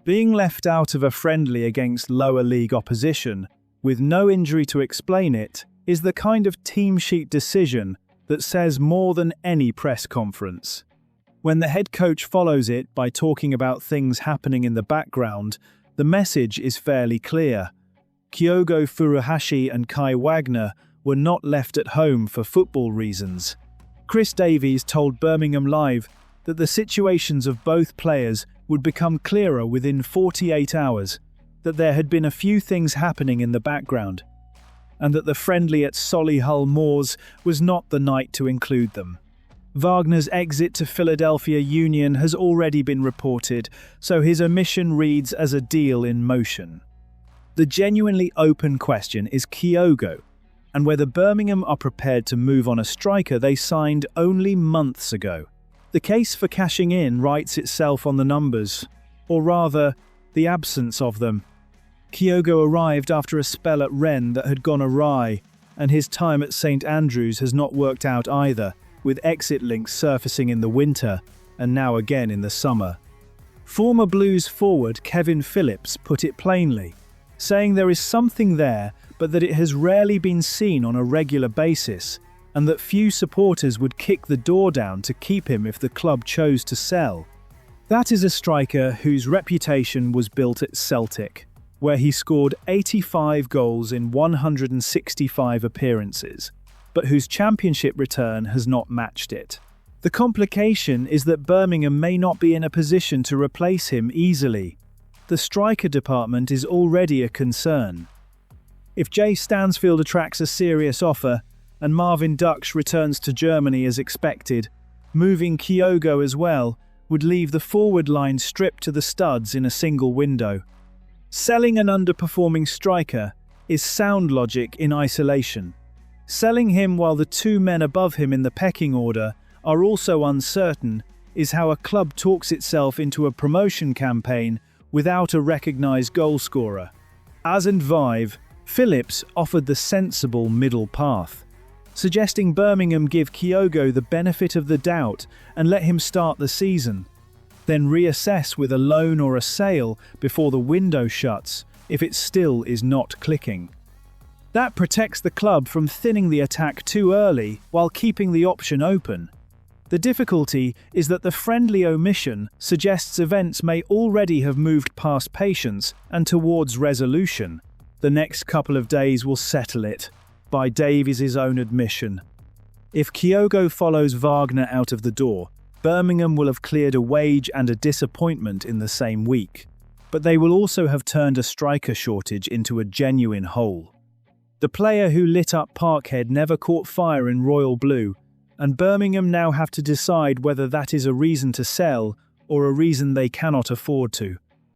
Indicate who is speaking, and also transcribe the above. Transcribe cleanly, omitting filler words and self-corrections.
Speaker 1: Being left out of a friendly against lower league opposition, with no injury to explain it, is the kind of team sheet decision that says more than any press conference. When the head coach follows it by talking about things happening in the background, the message is fairly clear. Kyogo Furuhashi and Kai Wagner were not left at home for football reasons. Chris Davies told Birmingham Live that the situations of both players would become clearer within 48 hours, that there had been a few things happening in the background, and that the friendly at Solihull Moors was not the night to include them. Wagner's exit to Philadelphia Union has already been reported, so his omission reads as a deal in motion. The genuinely open question is Kyogo, and whether Birmingham are prepared to move on a striker they signed only months ago. The case for cashing in writes itself on the numbers, or rather, the absence of them. Kyogo arrived after a spell at Rennes that had gone awry, and his time at St Andrews has not worked out either, with exit links surfacing in the winter and now again in the summer. Former Blues forward Kevin Phillips put it plainly, saying there is something there but that it has rarely been seen on a regular basis, and that few supporters would kick the door down to keep him if the club chose to sell. That is a striker whose reputation was built at Celtic, where he scored 85 goals in 165 appearances, but whose championship return has not matched it. The complication is that Birmingham may not be in a position to replace him easily. The striker department is already a concern. If Jay Stansfield attracts a serious offer, and Marvin Duksch returns to Germany as expected, moving Kyogo as well would leave the forward line stripped to the studs in a single window. Selling an underperforming striker is sound logic in isolation. Selling him while the two men above him in the pecking order are also uncertain is how a club talks itself into a promotion campaign without a recognised goalscorer. As and Vive, Phillips offered the sensible middle path, suggesting Birmingham give Kyogo the benefit of the doubt and let him start the season, then reassess with a loan or a sale before the window shuts if it still is not clicking. That protects the club from thinning the attack too early while keeping the option open. The difficulty is that the friendly omission suggests events may already have moved past patience and towards resolution. The next couple of days will settle it, by Davies' own admission. If Kyogo follows Wagner out of the door, Birmingham will have cleared a wage and a disappointment in the same week, but they will also have turned a striker shortage into a genuine hole. The player who lit up Parkhead never caught fire in Royal Blue, and Birmingham now have to decide whether that is a reason to sell or a reason they cannot afford to.